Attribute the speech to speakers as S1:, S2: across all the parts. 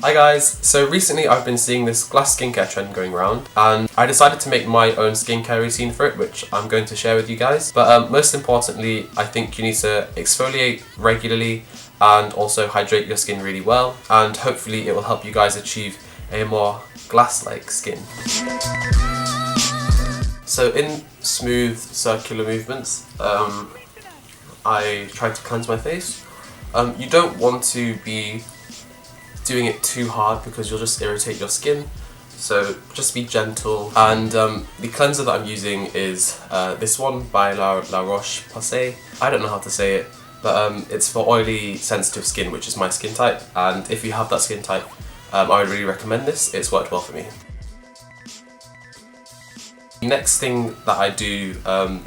S1: Hi guys, so recently I've been seeing this glass skincare trend going around and I decided to make my own skincare routine for it, which I'm going to share with you guys. But most importantly, I think you need to exfoliate regularly and also hydrate your skin really well, and hopefully it will help you guys achieve a more glass-like skin. So in smooth circular movements, I try to cleanse my face. You don't want to be doing it too hard because you'll just irritate your skin, so just be gentle. And the cleanser that I'm using is this one by La Roche-Posay. I don't know how to say it, but it's for oily sensitive skin, which is my skin type, and if you have that skin type, I would really recommend this. It's worked well for me. The next thing that I do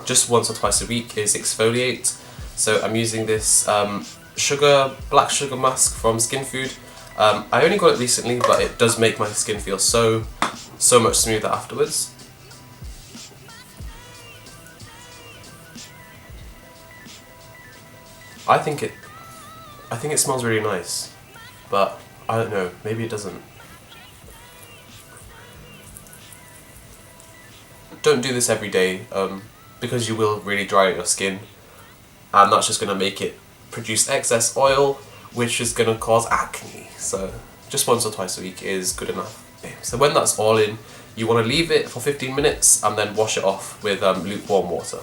S1: just once or twice a week is exfoliate. So I'm using this Black Sugar Mask from Skinfood. I only got it recently, but it does make my skin feel so much smoother afterwards. I think it smells really nice, but I don't know, maybe it doesn't. Don't do this every day, because you will really dry out your skin, and that's just going to make it produce excess oil, which is going to cause acne. So just once or twice a week is good enough. So when that's all in, you want to leave it for 15 minutes and then wash it off with lukewarm water.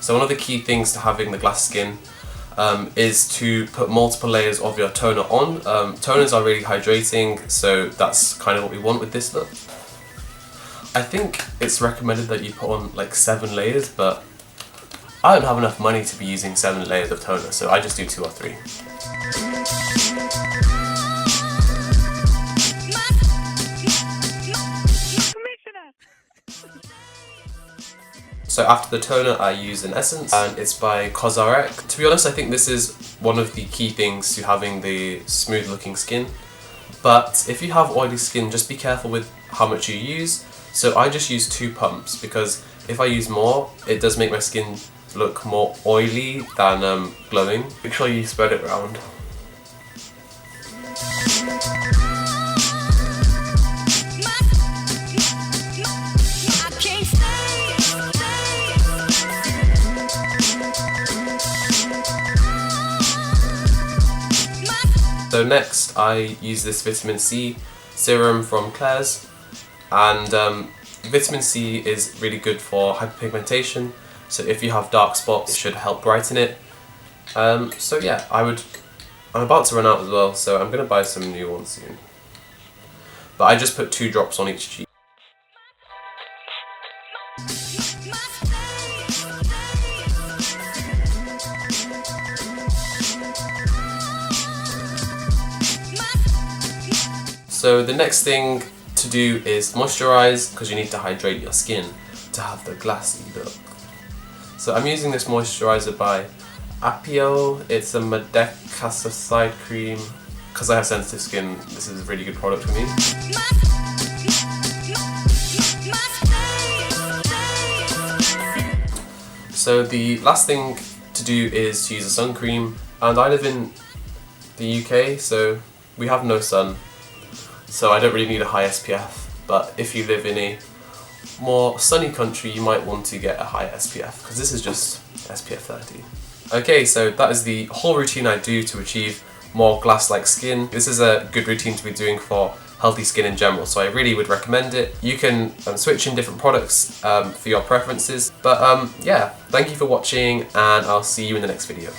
S1: So one of the key things to having the glass skin is to put multiple layers of your toner on. Toners are really hydrating, so that's kind of what we want with this look. I think it's recommended that you put on like 7 layers, but I don't have enough money to be using 7 layers of toner, so I just do 2 or 3. So after the toner I use an essence, and it's by COSRX. To be honest, I think this is one of the key things to having the smooth looking skin. But if you have oily skin, just be careful with how much you use. So I just use 2 pumps, because if I use more, it does make my skin look more oily than glowing. Make sure you spread it around. So next I use this vitamin C serum from Klairs, and vitamin C is really good for hyperpigmentation, so if you have dark spots it should help brighten it. So yeah, I'm about to run out as well, so I'm going to buy some new ones soon. But I just put 2 drops on each cheek. So the next thing to do is moisturise, because you need to hydrate your skin to have the glassy look. So I'm using this moisturiser by Attribution. It's a Madecassoside cream. Because I have sensitive skin, this is a really good product for me. So the last thing to do is to use a sun cream, and I live in the UK, so we have no sun. So I don't really need a high SPF, but if you live in a more sunny country, you might want to get a high SPF, because this is just SPF 30. Okay, so that is the whole routine I do to achieve more glass-like skin. This is a good routine to be doing for healthy skin in general, so I really would recommend it. You can switch in different products for your preferences, but yeah, thank you for watching, and I'll see you in the next video.